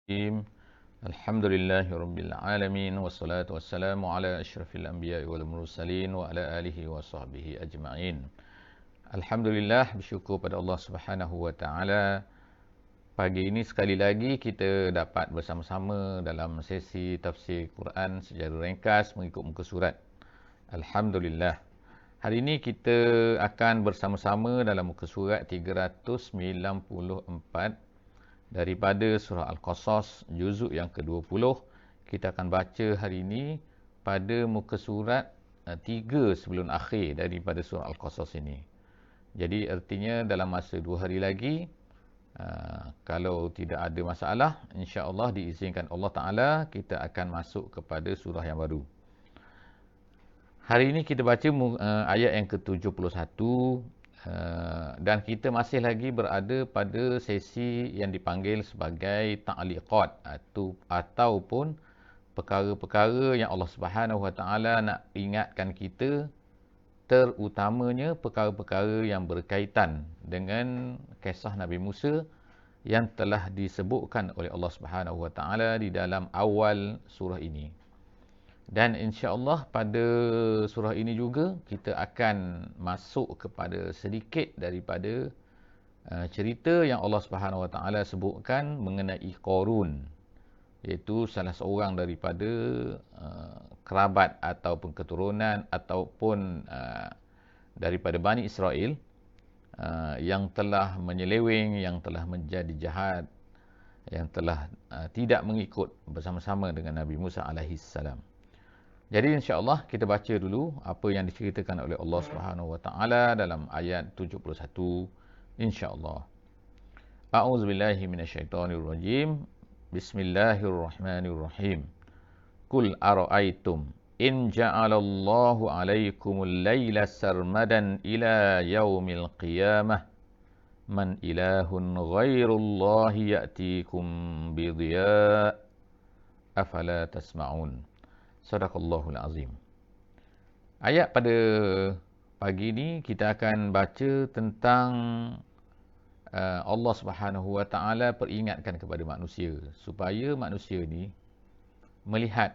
Bismillahirrahmanirrahim. Alhamdulillahirabbil alamin wassalatu wassalamu ala asyrafil anbiya'i wal mursalin wa ala alihi wa sahbihi ajma'in. Alhamdulillah, bersyukur pada Allah Subhanahu wa taala. Pagi ini sekali lagi kita dapat bersama-sama dalam sesi tafsir Quran secara ringkas mengikut muka surat. Alhamdulillah. Hari ini kita akan bersama-sama dalam muka surat 394 daripada surah Al-Qasas juzuk yang ke-20. Kita akan baca hari ini pada muka surat 3 sebelum akhir daripada surah Al-Qasas ini. Jadi artinya dalam masa 2 hari lagi, kalau tidak ada masalah, insya-Allah diizinkan Allah Ta'ala, kita akan masuk kepada surah yang baru. Hari ini kita baca ayat yang ke-71. Dan kita masih lagi berada pada sesi yang dipanggil sebagai ta'liqat ataupun perkara-perkara yang Allah Subhanahu Wa Taala nak ingatkan kita, terutamanya perkara-perkara yang berkaitan dengan kisah Nabi Musa yang telah disebutkan oleh Allah Subhanahu Wa Taala di dalam awal surah ini. Dan insya-Allah pada surah ini juga kita akan masuk kepada sedikit daripada cerita yang Allah Subhanahu Wa Taala sebutkan mengenai Qarun, iaitu salah seorang daripada kerabat ataupun keturunan ataupun daripada Bani Israel yang telah menyeleweng, yang telah menjadi jahat, yang telah tidak mengikut bersama-sama dengan Nabi Musa alaihi salam. Jadi insya-Allah kita baca dulu apa yang diceritakan oleh Allah Subhanahu Wa Taala dalam ayat 71 insya-Allah. A'udzubillahi minasyaitonirrajim. Bismillahirrahmanirrahim. Qul ara'aytum in ja'alallahu 'alaikumul laila sarmadan ila yaumil qiyamah man ilahun ghairullahi ya'tikum bidhiya afala tasma'un. Sadaqallahul azim. Ayat pada pagi ini kita akan baca tentang Allah Subhanahu Wa Taala peringatkan kepada manusia supaya manusia ni melihat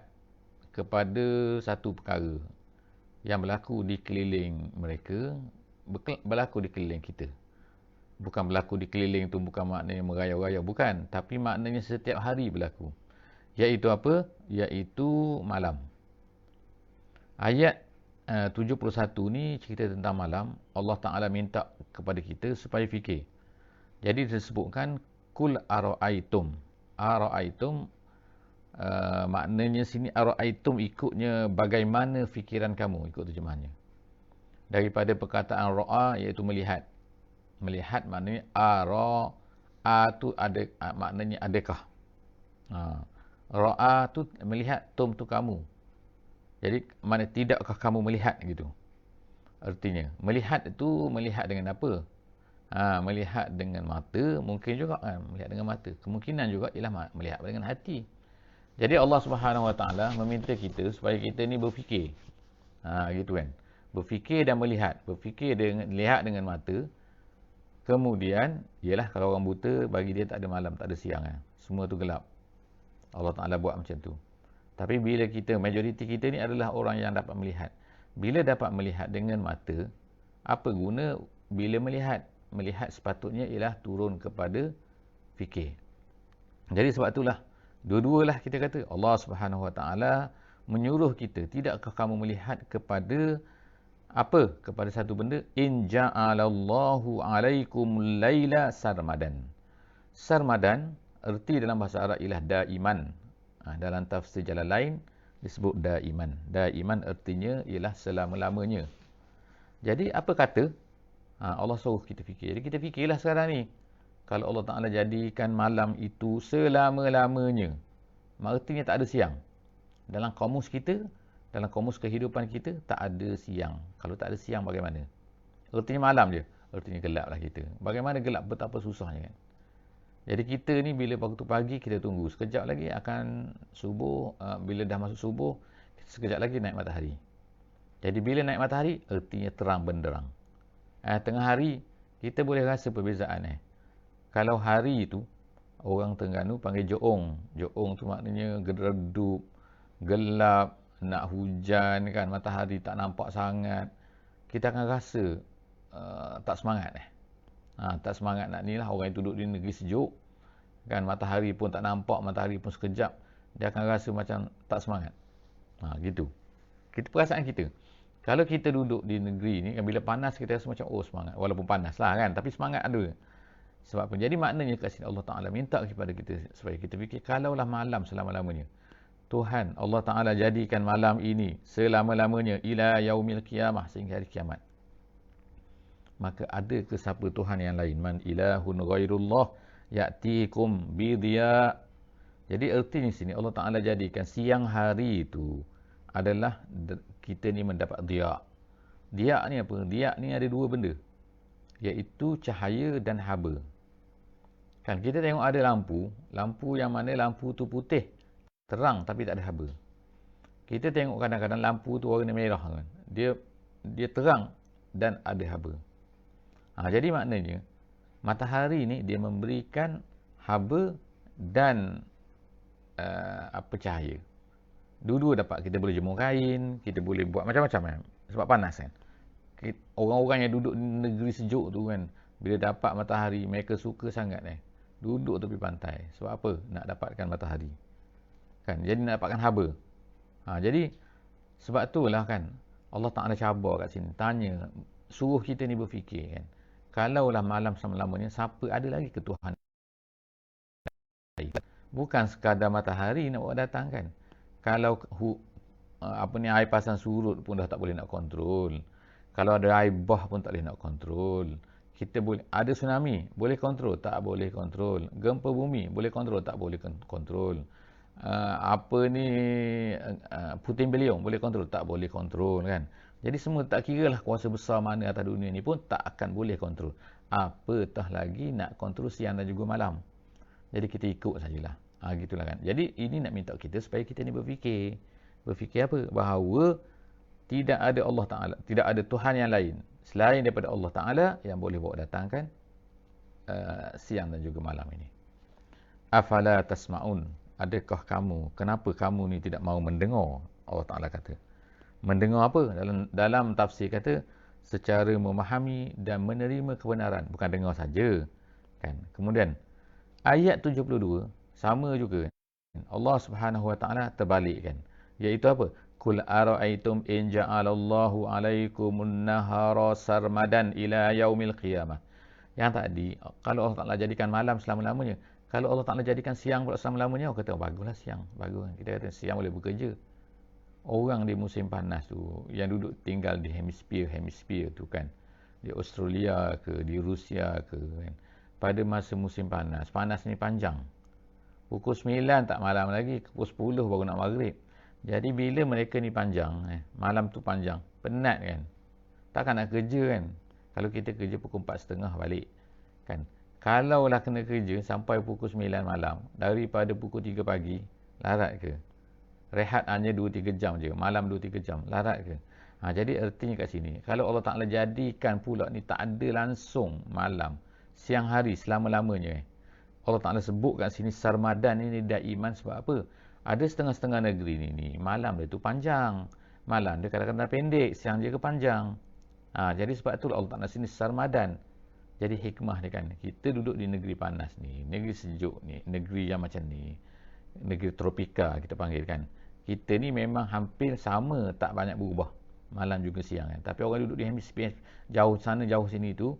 kepada satu perkara yang berlaku di keliling mereka, berlaku di keliling kita. Bukan berlaku di keliling tu bukan maknanya merayau-rayau, bukan, tapi maknanya setiap hari berlaku. Iaitu apa? Iaitu malam. Ayat 71 ni cerita tentang malam. Allah Ta'ala minta kepada kita supaya fikir. Jadi disebutkan, Kul ara'aitum. Ara'aitum, maknanya sini ara'aitum ikutnya bagaimana fikiran kamu, ikut terjemahannya. Daripada perkataan ra'a iaitu melihat. Melihat maknanya ara'a tu ada, maknanya adakah. Ra'a tu melihat, tum tu kamu. Jadi mana tidakkah kamu melihat gitu. Artinya melihat itu melihat dengan apa? Melihat dengan mata, mungkin juga melihat dengan mata. Kemungkinan juga ialah melihat dengan hati. Jadi Allah Subhanahu Wa Taala meminta kita supaya kita ni berfikir. Gitu kan. Berfikir dan melihat. Berfikir dengan lihat dengan mata. Kemudian ialah kalau orang buta bagi dia tak ada malam, tak ada siang Semua tu gelap. Allah Ta'ala buat macam tu. Tapi bila kita, majoriti kita ni adalah orang yang dapat melihat. Bila dapat melihat dengan mata, apa guna bila melihat? Melihat sepatutnya ialah turun kepada fikir. Jadi sebab itulah, dua-dualah kita kata, Allah Subhanahu Wa Taala menyuruh kita, tidakkah kamu melihat kepada apa? Kepada satu benda, in ja'alallahu alaikumul laila sarmadan. Sarmadan erti dalam bahasa Arab ialah daiman. Dalam tafsir jalan lain disebut daiman. Daiman ertinya ialah selama-lamanya. Jadi apa kata? Allah suruh kita fikir. Jadi kita fikirlah sekarang ni. Kalau Allah Ta'ala jadikan malam itu selama-lamanya, artinya tak ada siang. Dalam kamus kita, dalam kamus kehidupan kita, tak ada siang. Kalau tak ada siang bagaimana? Artinya malam je. Artinya gelaplah kita. Bagaimana gelap? Betapa susahnya kan? Jadi kita ni bila waktu pagi kita tunggu. Sekejap lagi akan subuh. Bila dah masuk subuh, sekejap lagi naik matahari. Jadi bila naik matahari, artinya terang benderang. Tengah hari, kita boleh rasa perbezaan. Kalau hari itu, Orang Terengganu panggil joong. Joong tu maknanya redup, gelap, nak hujan kan, matahari tak nampak sangat. Kita akan rasa tak semangat tak semangat nak ni lah. Orang yang duduk di negeri sejuk kan, matahari pun tak nampak, matahari pun sekejap, dia akan rasa macam tak semangat. Gitu. Kita perasaan kita. Kalau kita duduk di negeri ni kan, bila panas kita rasa macam semangat. Walaupun panas lah kan, tapi semangat ada. Sebab apa? Jadi maknanya kat sini Allah Ta'ala minta kepada kita supaya kita fikir, kalaulah malam selama-lamanya, Tuhan Allah Ta'ala jadikan malam ini selama-lamanya ila yaumil qiyamah, sehingga hari kiamat, maka ada ke siapa Tuhan yang lain? Man ilahun ghairullah ya'tikum bidhiya. Jadi artinya sini Allah Ta'ala jadikan siang hari itu adalah kita ni mendapat diya. Diya ni apa? Diya ni ada dua benda, iaitu cahaya dan haba. Kan kita tengok ada lampu, lampu yang mana lampu tu putih, terang tapi tak ada haba. Kita tengok kadang-kadang lampu tu warna merah kan. Dia terang dan ada haba. Jadi maknanya matahari ni dia memberikan haba dan cahaya. Dua-dua dapat. Kita boleh jemur kain, kita boleh buat macam-macam kan. Sebab panas kan. Orang-orang yang duduk di negeri sejuk tu kan, bila dapat matahari, mereka suka sangat duduk tepi pantai. Sebab apa? Nak dapatkan matahari. Kan? Jadi nak dapatkan haba. Jadi sebab itulah kan Allah Ta'ala cabar kat sini. Tanya, suruh kita ni berfikir kan. Kalaulah malam selama-lamanya, siapa ada lagi ke Tuhan? Bukan sekadar matahari nak buat datang kan. Kalau air pasang surut pun dah tak boleh nak kontrol. Kalau ada air bah pun tak boleh nak kontrol. Kita boleh ada tsunami, boleh kontrol, tak boleh kontrol. Gempa bumi, boleh kontrol, tak boleh kontrol. Puting beliung, boleh kontrol, tak boleh kontrol kan. Jadi semua tak kiralah kuasa besar mana atas dunia ni pun tak akan boleh kontrol. Apatah lagi nak kontrol siang dan juga malam. Jadi kita ikut sajalah. Gitulah kan. Jadi ini nak minta kita supaya kita ni berfikir. Berfikir apa? Bahawa tidak ada Allah Ta'ala, tidak ada Tuhan yang lain selain daripada Allah Ta'ala yang boleh bawa datangkan siang dan juga malam ini. Afala tasma'un. Adakah kamu, kenapa kamu ni tidak mahu mendengar? Allah Ta'ala kata. Mendengar apa? Dalam tafsir kata, secara memahami dan menerima kebenaran. Bukan dengar saja. Kan? Kemudian, ayat 72, sama juga. Allah Subhanahu Wa Ta'ala terbalikkan. Iaitu apa? Qul ara'aytum in ja'alallahu 'alaikumun nahara sarmadan ila yaumil qiyamah. Yang tadi, kalau Allah Ta'ala jadikan malam selama-lamanya, kalau Allah Ta'ala jadikan siang pula selama-lamanya, orang kata, baguslah siang. Bagus. Kita kata siang boleh bekerja. Orang di musim panas tu, yang duduk tinggal di hemisfer tu kan, di Australia ke, di Rusia ke kan, pada masa musim panas, panas ni panjang. Pukul 9 tak malam lagi, pukul 10 baru nak maghrib. Jadi bila mereka ni panjang, malam tu panjang, penat kan. Takkan nak kerja kan. Kalau kita kerja pukul 4.30 balik kan. Kalaulah kena kerja sampai pukul 9 malam, daripada pukul 3 pagi, larat ke? Rehat hanya 2-3 jam je, malam 2-3 jam, larat ke? Jadi artinya kat sini, kalau Allah Ta'ala jadikan pula ni tak ada langsung malam, siang hari selama-lamanya, Allah Ta'ala sebut kat sini sarmadan ini daiman sebab apa? Ada setengah-setengah negeri ni malam dia tu panjang, malam dia kadang-kadang pendek, siang dia ke panjang. Jadi sebab tu Allah Ta'ala sini sarmadan. Jadi hikmah dia kan, kita duduk di negeri panas ni, negeri sejuk ni, negeri yang macam ni, negeri tropika kita panggil kan. Kita ni memang hampir sama, tak banyak berubah, malam juga siang kan. Tapi orang duduk di hemisfer jauh sana jauh sini tu,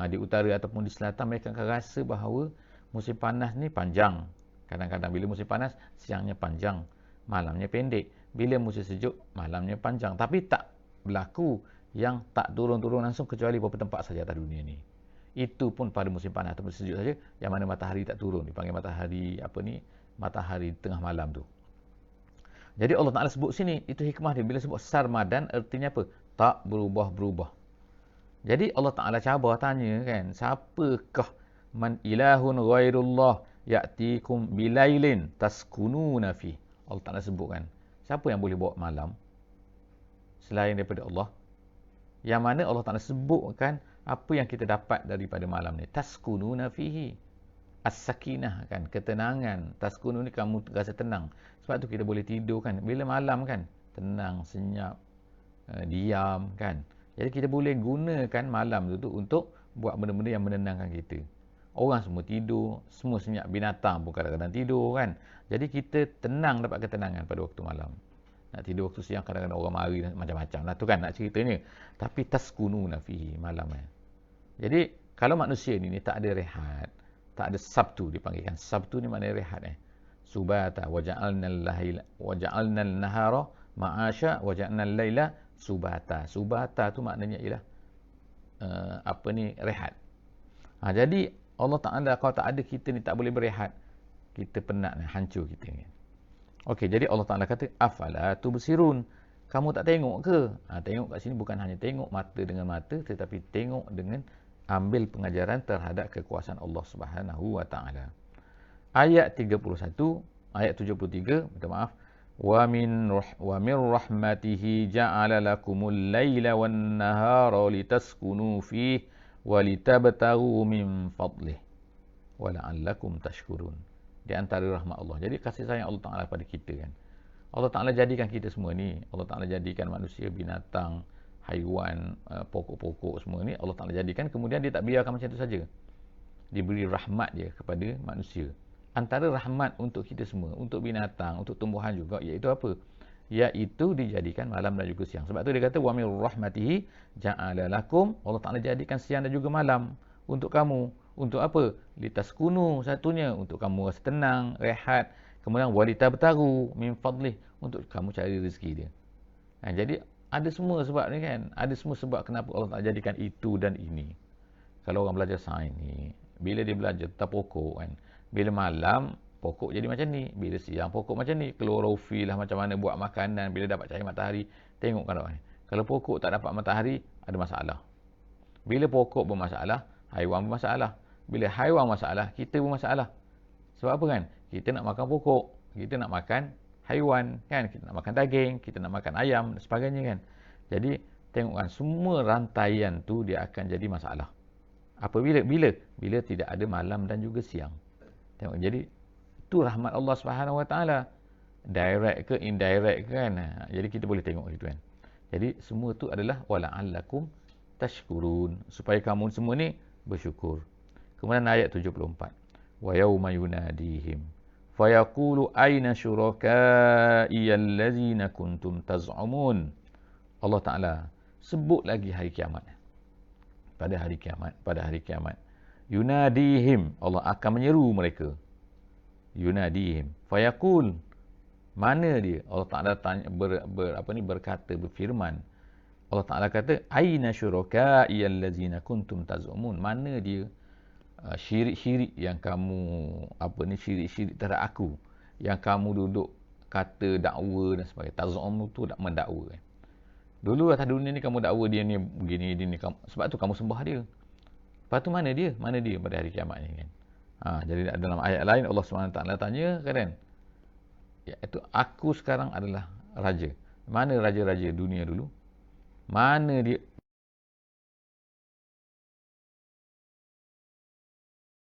di utara ataupun di selatan, mereka akan rasa bahawa musim panas ni panjang. Kadang-kadang bila musim panas, siangnya panjang, malamnya pendek. Bila musim sejuk, malamnya panjang. Tapi tak berlaku yang tak turun-turun langsung kecuali beberapa tempat saja atas dunia ni. Itu pun pada musim panas atau musim sejuk saja, yang mana matahari tak turun. Dipanggil matahari matahari tengah malam tu. Jadi Allah Ta'ala sebut sini, itu hikmah dia. Bila sebut sarmadan, artinya apa? Tak berubah-berubah. Jadi Allah Ta'ala cabar tanya kan, siapakah man ilahun ghairullah ya'tikum bilailin taskununa fi. Allah Ta'ala sebut kan, siapa yang boleh bawa malam selain daripada Allah? Yang mana Allah Ta'ala sebutkan apa yang kita dapat daripada malam ni. Taskununa fihi. as-sakinah kan, ketenangan. Taskunu ni kamu rasa tenang. Sebab tu kita boleh tidur kan. Bila malam kan, tenang, senyap, diam kan. Jadi kita boleh gunakan malam tu untuk buat benda-benda yang menenangkan kita. Orang semua tidur, semua senyap, binatang pun kadang-kadang tidur kan. Jadi kita tenang, dapat ketenangan pada waktu malam. Nak tidur waktu siang kadang-kadang orang mari macam-macam lah tu kan nak ceritanya. Tapi taskununa fihi, malam kan. Jadi kalau manusia ni tak ada rehat, tak ada sabtu, dipanggilkan sabtu ni maknanya rehat subata waja'alna al-nahara ma'asha waja'alna al-laila subata. Subata tu maknanya ialah rehat. Jadi Allah Ta'ala kalau tak ada kita ni tak boleh berehat, kita penat, hancur kita ni. Okey, jadi Allah Ta'ala kata afala tubsirun, kamu tak tengok ke? Tengok kat sini bukan hanya tengok mata dengan mata, tetapi tengok dengan ambil pengajaran terhadap kekuasaan Allah Subhanahu wa Ta'ala. Ayat 31, ayat 73, minta maaf. Wa min rahmatihi ja'ala lakumul laila wan nahara litaskunu fihi wa litabtaghu min fadlih wa la'allakum tashkurun. Di antara rahmat Allah. Jadi kasih sayang Allah Ta'ala pada kita kan. Allah Ta'ala jadikan kita semua ni. Allah Ta'ala jadikan manusia, binatang, haiwan, pokok-pokok semua ni Allah Ta'ala jadikan, kemudian dia tak biarkan macam tu saja. Diberi rahmat dia kepada manusia. Antara rahmat untuk kita semua, untuk binatang, untuk tumbuhan juga, iaitu apa? Iaitu dijadikan malam dan juga siang. Sebab tu dia kata wa min rahmatihi ja'ala lakum, Allah Ta'ala jadikan siang dan juga malam untuk kamu. Untuk apa? Litaskunu, satunya untuk kamu rasa tenang, rehat. Kemudian walitabtaru min fadlih, untuk kamu cari rezeki dia. Jadi ada semua sebab ni kan. Ada semua sebab kenapa Allah Ta'ala jadikan itu dan ini. Kalau orang belajar sains ni, bila dia belajar tentang pokok kan, bila malam pokok jadi macam ni, bila siang pokok macam ni, klorofil lah macam mana buat makanan, bila dapat cahaya matahari. Tengok kan orang. Kalau pokok tak dapat matahari, ada masalah. Bila pokok bermasalah, haiwan bermasalah. Bila haiwan masalah, kita bermasalah. Sebab apa kan? Kita nak makan pokok, kita nak makan haiwan kan, kita nak makan daging, kita nak makan ayam dan sebagainya kan. Jadi tengok kan, semua rantaian tu dia akan jadi masalah. Apabila bila tidak ada malam dan juga siang. Tengok, jadi itu rahmat Allah Subhanahu Wa Taala. Direct ke indirect kan. Jadi kita boleh tengok gitu kan. Jadi semua tu adalah wala'allakum tashkurun, supaya kamu semua ni bersyukur. Kemudian ayat 74. Wa yauma yunadihim fayaqulu aina syuraka'i allazina kuntum taz'umun. Allah Taala sebut lagi hari kiamat. Pada hari kiamat yunadihim, Allah akan menyeru mereka. Yunadihim fayaqul, mana dia? Allah Taala tanya, berkata, berfirman. Allah Taala kata aina syuraka'i allazina kuntum taz'umun, mana dia syirik-syirik yang kamu syirik-syirik terhadap aku, yang kamu duduk kata dakwa dan sebagainya. Taz'um tu tak mendakwa kan. Dulu atas dunia ni kamu dakwa dia ni begini, dia ni, sebab tu kamu sembah dia. Lepas tu mana dia pada hari kiamat ni kan. Jadi dalam ayat lain Allah SWT tanya kan, iaitu aku sekarang adalah raja. Mana raja-raja dunia dulu? Mana dia?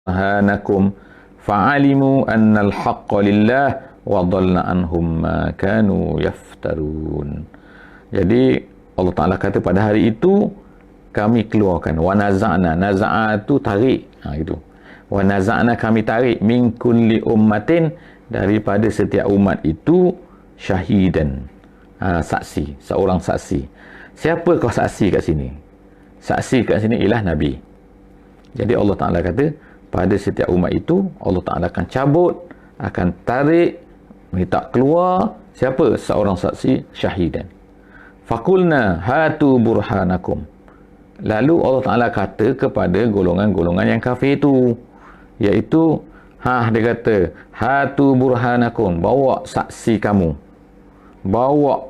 Subhanakum fa'alimu annal haqqa lillah wa dhalla anhum ma kanu yaftarun. Jadi Allah Ta'ala kata pada hari itu kami keluarkan wa naza'na, naza'a tu tarik, itu. Wa naza'na, kami tarik min kulli ummatin, daripada setiap umat itu syahidan, saksi, seorang saksi. Siapakah saksi kat sini? Saksi kat sini ialah Nabi. Jadi Allah Ta'ala kata pada setiap umat itu Allah Ta'ala akan cabut, akan tarik, minta keluar siapa? Seorang saksi syahidan. Fakulna hatu burhanakum. Lalu Allah Ta'ala kata kepada golongan-golongan yang kafir itu, iaitu dia kata hatu burhanakum, bawa saksi kamu, bawa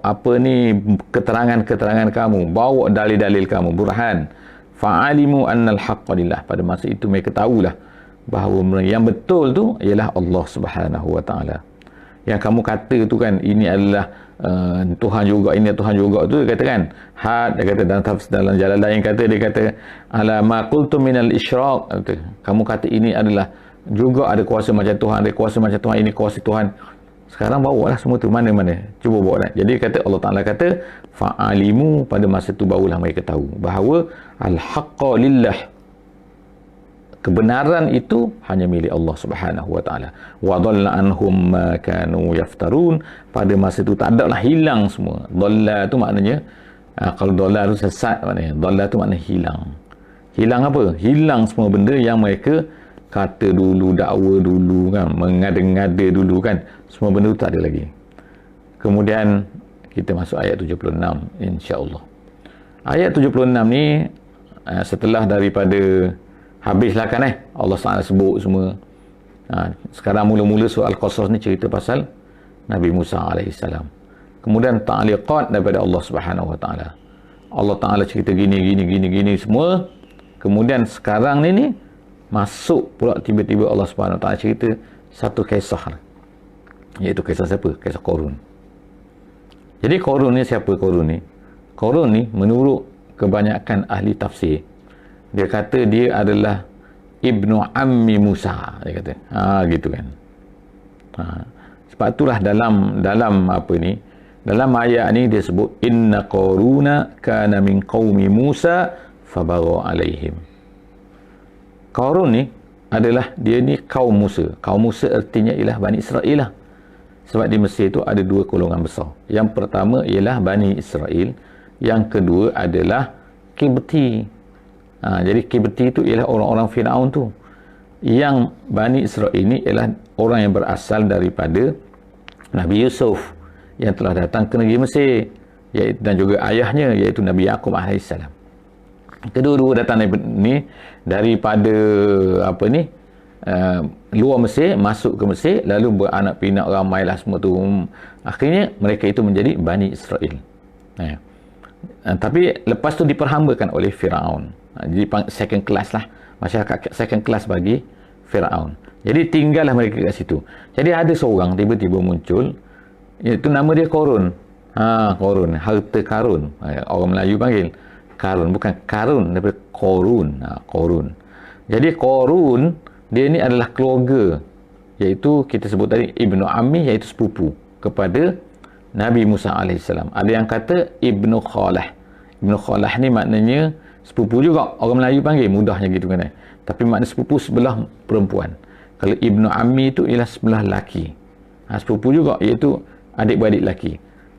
keterangan-keterangan kamu, bawa dalil-dalil kamu, burhan. Fa'alimu annal haqqa lillah. Pada masa itu mereka tahulah bahawa yang betul tu ialah Allah Subhanahu Wa Taala. Yang kamu kata tu kan, ini adalah Tuhan juga, ini Tuhan juga tu, dia kata kan, dia kata dalam jalan lain, dia kata ala ma qultu minal isyraq, kamu kata ini adalah juga ada kuasa macam Tuhan, ada kuasa macam Tuhan, ini kuasa Tuhan. Sekarang bawa lah semua tu, mana-mana, cuba bawa lah. Jadi kata Allah Ta'ala kata fa'alimu, pada masa tu barulah mereka tahu bahawa al-haqqa lillah, kebenaran itu hanya milik Allah Subhanahu wa taala. Wa dhalla anhum ma kanu yaftarun, pada masa itu tak adalah, hilang semua. Dhalla tu maknanya kalau dhalla tu sesat, maknanya dhalla tu maknanya hilang. Hilang apa? Hilang semua benda yang mereka kata dulu, dakwa dulu kan, mengada-ngada dulu kan, semua benda tu tak ada lagi. Kemudian kita masuk ayat 76 insya-Allah. Ayat 76 ni setelah daripada habislah kan Allah Taala sebut semua. Sekarang mula-mula surah Al-Qasas ni cerita pasal Nabi Musa alaihissalam. Kemudian ta'liqat daripada Allah Subhanahu wa taala. Allah Taala cerita gini semua. Kemudian sekarang ni masuk pula tiba-tiba Allah Subhanahu wa taala cerita satu kisah. Iaitu kisah siapa? Kisah Qarun. Jadi Qarun ni siapa Qarun ni? Qarun ni menurut kebanyakan ahli tafsir, dia kata dia adalah ibnu ammi Musa, dia kata. Gitu kan. Sebab itulah dalam apa ni? Dalam ayat ni dia sebut inna Qaruna kana min qaumi Musa fabagha alaihim. Qarun ni adalah dia ni kaum Musa. Kaum Musa artinya ialah Bani Israel lah. Sebab di Mesir tu ada dua golongan besar. Yang pertama ialah Bani Israel, yang kedua adalah Kibti. Jadi Kibti itu ialah orang-orang Firaun tu. Yang Bani Israel ini ialah orang yang berasal daripada Nabi Yusuf yang telah datang ke negeri Mesir, dan juga ayahnya iaitu Nabi Yaqub alaihissalam. Kedua-dua datang daripada apa ni, luar Mesir masuk ke Mesir, lalu beranak pinak ramailah semua tu. Akhirnya mereka itu menjadi Bani Israel. Tapi lepas tu diperhambakan oleh Firaun. Jadi second class lah, masyarakat second class bagi Firaun. Jadi tinggallah mereka kat situ. Jadi ada seorang tiba-tiba muncul, iaitu nama dia Qarun. Qarun, harta karun. Orang Melayu panggil Karun, bukan karun, daripada Qarun. Qarun. Jadi Qarun dia ni adalah keluarga, iaitu kita sebut tadi ibnu ammi, iaitu sepupu kepada Nabi Musa alaihissalam. Ada yang kata ibnu khalah. Ibnu khalah ni maknanya sepupu juga, orang Melayu panggil, mudahnya gitu kan. Tapi makna sepupu sebelah perempuan. Kalau ibnu ammi itu ialah sebelah laki. Sepupu juga, iaitu adik-beradik laki.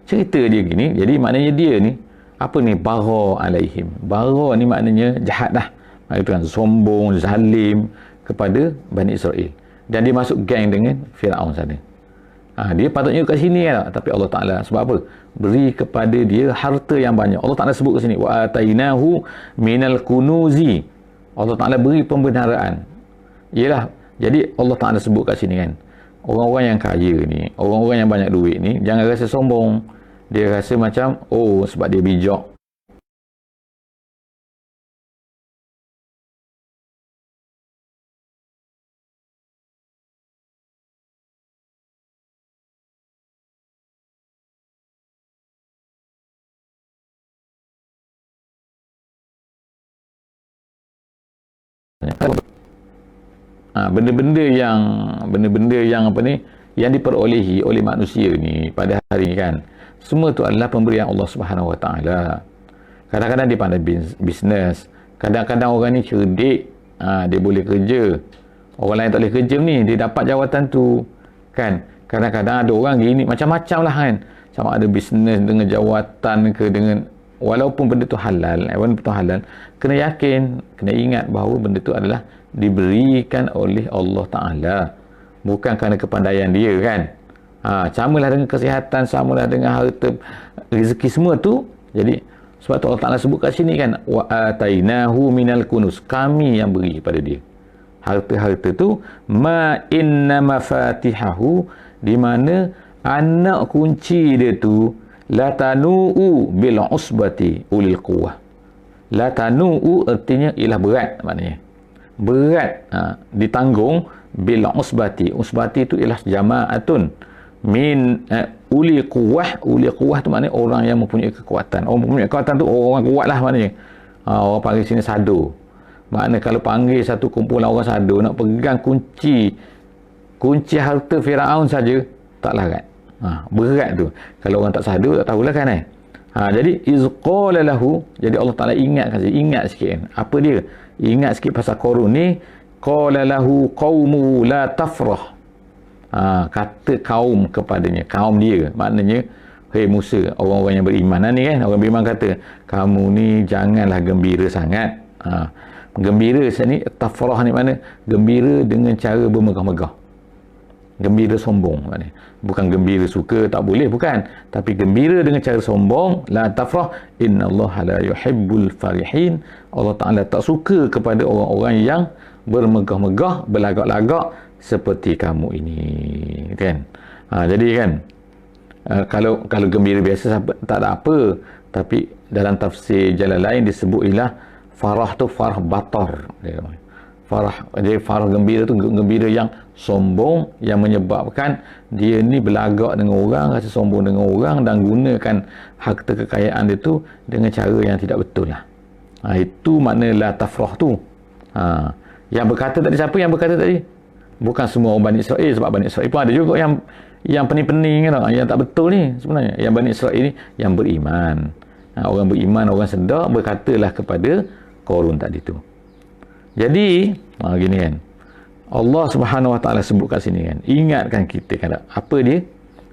Cerita dia gini, jadi maknanya dia ni apa ni, bagha alaihim. Bagha ni maknanya jahat lah, itu kan, sombong, zalim kepada Bani Israel, dan dia masuk geng dengan Firaun sana. Dia patutnya kat sini kan, tapi Allah Taala sebab apa? Beri kepada dia harta yang banyak. Allah Taala sebut kat sini wa atainahu minal kunuzi. Allah Taala beri pembenaran. Ialah, jadi Allah Taala sebut kat sini kan, orang-orang yang kaya ni, orang-orang yang banyak duit ni, jangan rasa sombong. Dia rasa macam, oh sebab dia bijak, benda-benda yang apa ni, yang diperolehi oleh manusia ni pada hari ni kan, semua tu adalah pemberian Allah Subhanahu wa taala. Kadang-kadang dia pandai bisnes, kadang-kadang orang ni cerdik, dia boleh kerja, orang lain tak boleh kerja ni, dia dapat jawatan tu kan. Kadang-kadang ada orang gini, macam-macam lah kan, sama ada bisnes dengan jawatan ke, dengan walaupun benda tu halal, walaupun tu halal, kena yakin, kena ingat bahawa benda tu adalah diberikan oleh Allah Ta'ala, bukan kerana kepandaian dia kan. Samalah dengan kesihatan, samalah dengan harta, rezeki, semua tu. Jadi sebab tu Allah Ta'ala sebut kat sini kan, wa atainahu minal kunuz, kami yang beri pada dia harta-harta tu, ma inna mafatihahu, di mana anak kunci dia tu latanu'u bil usbati ulil quwwah. Latanu'u artinya ialah berat, maknanya berat, ditanggung, bil usbati. Usbati itu ialah jama'atun min uli quwwah. Uli quwwah tu maknanya orang yang mempunyai kekuatan. Orang mempunyai kekuatan tu orang kuat lah maknanya. Orang panggil sini sado. Makna kalau panggil satu kumpulan orang sadu nak pegang kunci harta Firaun saja tak larat. Berat tu. Kalau orang tak sadu tak tahulah kan jadi izqala lahu, jadi Allah Taala ingat sikit kan. Apa dia? Ingat sikit pasal Qarun ni. Qala lahu qaumu la tafrah. Kata kaum kepadanya, kaum dia, maknanya hei Musa, orang-orang yang beriman ni kan, orang beriman kata, kamu ni janganlah gembira sangat. Gembira sini, tafrah ni mana? Gembira dengan cara bermegah-megah. Gembira sombong maknanya. Bukan gembira suka, tak boleh, bukan. Tapi gembira dengan cara sombong, la tafrah, innallaha la yuhibbul farihin. Allah Ta'ala tak suka kepada orang-orang yang bermegah-megah, berlagak-lagak seperti kamu ini, kan. Jadi kan, kalau gembira biasa tak ada apa, tapi dalam tafsir Jalalain disebut ialah farah tu farah batar. Jadi farah gembira tu gembira yang sombong, yang menyebabkan dia ni berlagak dengan orang, rasa sombong dengan orang dan gunakan harta kekayaan dia tu dengan cara yang tidak betul lah. Itu makna la tafrah tu. Yang berkata tadi, siapa yang berkata tadi? Bukan semua orang Bani Israel, sebab Bani Israel pun ada juga yang pening-pening kan, yang tak betul ni sebenarnya. Yang Bani Israel ni yang beriman. Orang beriman, orang sedar berkatalah kepada Qarun tadi tu. Jadi gini kan, Allah Subhanahu Wa Taala sebut kat sini kan, ingatkan kita kan apa dia?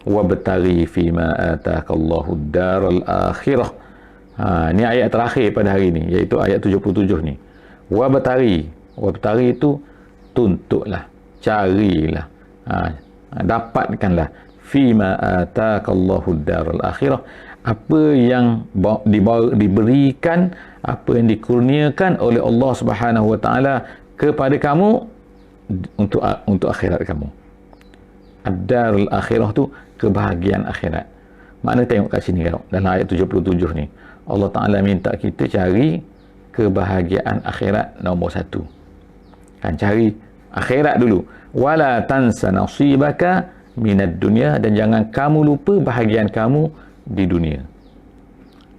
Wabtaghi fima ataakallahu daral akhirah. Ni ayat terakhir pada hari ni, iaitu ayat 77 ni. Wabtaghi itu tuntutlah, carilah, dapatkanlah fima ataakallahu daral akhirah, apa yang diberikan, apa yang dikurniakan oleh Allah Subhanahu Wa Taala kepada kamu untuk akhirat kamu. Ad-darul akhirah tu kebahagiaan akhirat. Makna tengok kat sini kan, dalam ayat 77 ni Allah Taala minta kita cari kebahagiaan akhirat nombor 1. Kan, cari akhirat dulu. Wala tansa nasibaka minad dunya, dan jangan kamu lupa bahagian kamu di dunia.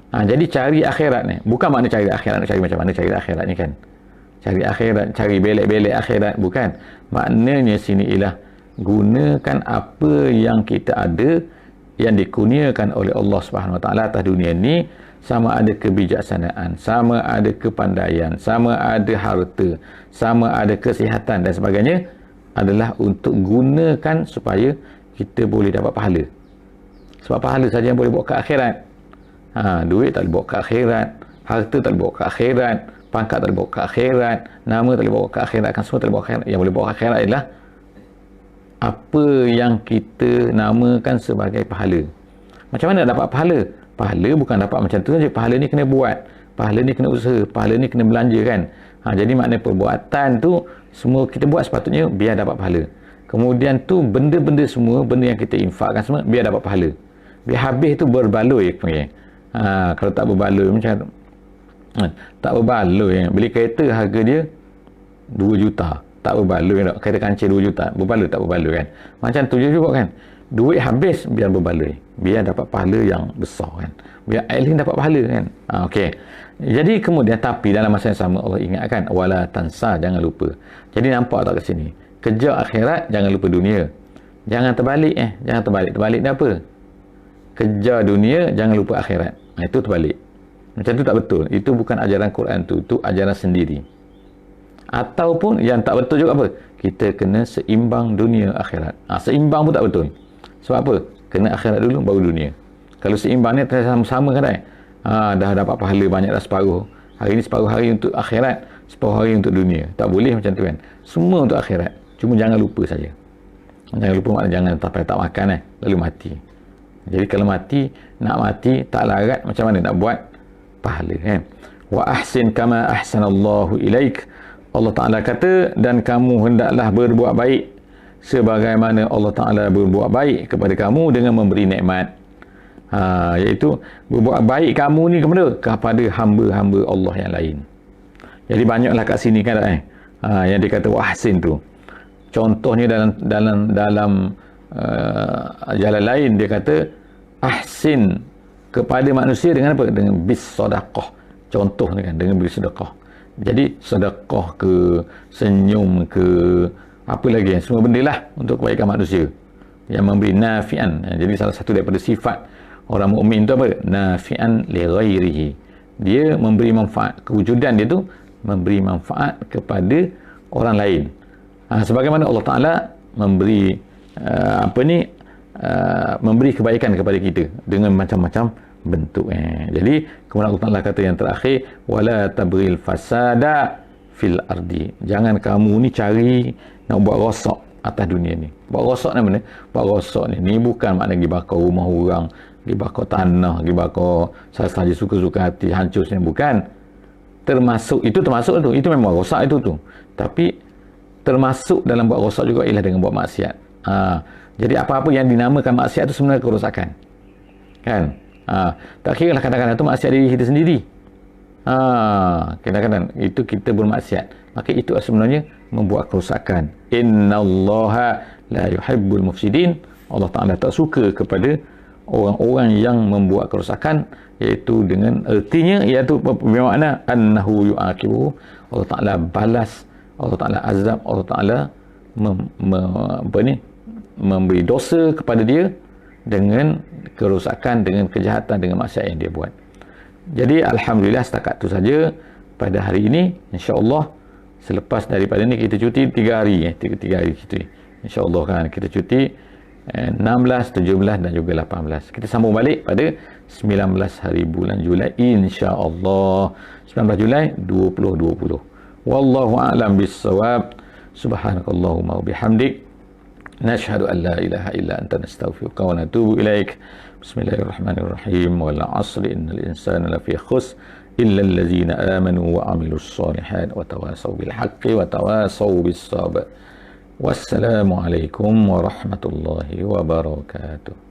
Jadi cari akhirat ni, bukan makna cari akhirat nak cari macam mana cari akhirat ni kan. Cari akhirat, cari belek-belek akhirat, bukan. Maknanya sini ialah gunakan apa yang kita ada, yang dikurniakan oleh Allah Subhanahu Wa Taala atas dunia ni, sama ada kebijaksanaan, sama ada kepandaian, sama ada harta, sama ada kesihatan dan sebagainya, adalah untuk gunakan supaya kita boleh dapat pahala. Sebab pahala saja yang boleh bawa ke akhirat. Duit tak boleh bawa ke akhirat, harta tak boleh bawa ke akhirat, pangkat tak boleh bawa ke akhirat, nama tak boleh bawa ke akhirat, kan semua tak boleh bawa ke akhirat. Yang boleh bawa ke akhirat ialah apa yang kita namakan sebagai pahala. Macam mana nak dapat pahala? Pahala bukan dapat macam tu saja. Pahala ni kena buat, pahala ni kena usaha, pahala ni kena belanja kan. Jadi makna perbuatan tu semua kita buat sepatutnya biar dapat pahala. Kemudian tu benda-benda semua, benda yang kita infakkan semua biar dapat pahala. Biar habis tu berbaloi panggil. Kalau tak berbaloi macam tak berbaloi, beli kereta harga dia 2 juta, tak berbaloi tak, kereta kancil 2 juta, berbaloi tak berbaloi kan. Macam tu juga kan, duit habis biar berbaloi, biar dapat pahala yang besar kan, biar at least dapat pahala kan. Okey, jadi kemudian tapi dalam masa yang sama Allah ingatkan wala tansa, jangan lupa. Jadi nampak tak kat sini, kejar akhirat, jangan lupa dunia. Jangan terbalik jangan terbalik ni apa? Kejar dunia, jangan lupa akhirat. Itu terbalik. Macam tu tak betul. Itu bukan ajaran Quran tu, itu ajaran sendiri. Ataupun yang tak betul juga apa? Kita kena seimbang dunia akhirat. Seimbang pun tak betul. Sebab apa? Kena akhirat dulu baru dunia. Kalau seimbang ni sama-sama kan dah dapat pahala banyak dah separuh. Hari ni separuh hari untuk akhirat, separuh hari untuk dunia. Tak boleh macam tu kan. Semua untuk akhirat. Cuma jangan lupa saja. Jangan lupa maknanya jangan sampai tak makan lalu mati. Jadi kalau mati, nak mati tak larat, macam mana nak buat pahala kan. Wa ahsin kama ahsanallahu ilaik. Allah Taala kata, dan kamu hendaklah berbuat baik sebagaimana Allah Taala berbuat baik kepada kamu dengan memberi nikmat. Iaitu berbuat baik kamu ni kepada hamba-hamba Allah yang lain. Jadi banyaklah kat sini kan yang dikata wa ahsin tu. Contohnya dalam jalan lain dia kata ahsin kepada manusia dengan apa? Dengan bis sedekah. Contoh ni kan, dengan bis sedekah. Jadi sedekah ke, senyum ke, apa lagi, semua benda lah untuk kebaikan manusia yang memberi nafi'an. Jadi salah satu daripada sifat orang mukmin tu apa? Nafi'an li ghairihi. Dia memberi manfaat, kewujudan dia tu memberi manfaat kepada orang lain. Sebagaimana Allah Taala memberi memberi kebaikan kepada kita dengan macam-macam bentuk. Jadi kemudian Allah Taala kata yang terakhir, wala tabril fasada fil ardi. Jangan kamu ni cari nak buat rosak atas dunia ni. Buat rosak ni mana? Buat rosak ni bukan makna pergi bakar rumah orang, pergi bakar tanah, pergi bakar sahaja suka-suka hati, hancur ni, bukan. Termasuk itu memang rosak itu tu. Tapi termasuk dalam buat rosak juga ialah dengan buat maksiat. Jadi apa-apa yang dinamakan maksiat itu sebenarnya kerosakan. Kan? Tak kira lah kadang-kadang itu maksiat diri kita sendiri. Kadang-kadang itu kita bermaksiat, maka itu sebenarnya membuat kerosakan. Innallaha la yuhibbul mufsidin. Allah Ta'ala tak suka kepada orang-orang yang membuat kerosakan, iaitu dengan ertinya, iaitu bermakna annahu yu'aqibu. Allah Ta'ala balas, Allah Ta'ala azab, Allah Ta'ala memberi dosa kepada dia dengan kerosakan, dengan kejahatan, dengan maksiat yang dia buat. Jadi alhamdulillah setakat tu saja pada hari ini. InsyaAllah selepas daripada ni kita cuti 3 hari, 3 hari cuti. InsyaAllah kan kita cuti 16, 17 dan juga 18. Kita sambung balik pada 19 hari bulan Julai, insya-Allah. 19 Julai 2020. Wallahu a'lam bissawab. Subhanakallahumma wa bihamdik, nashhadu an la ilaha illa anta, nastaghfiruka wa natubu ilaik. Bismillahirrahmanirrahim. Wal 'asri innal insana lafi khusr illa allazina amanu wa 'amilus shalihat wa tawasaw bil haqqi wa tawasaw bis sabr. Wassalamu alaikum warahmatullahi wabarakatuh.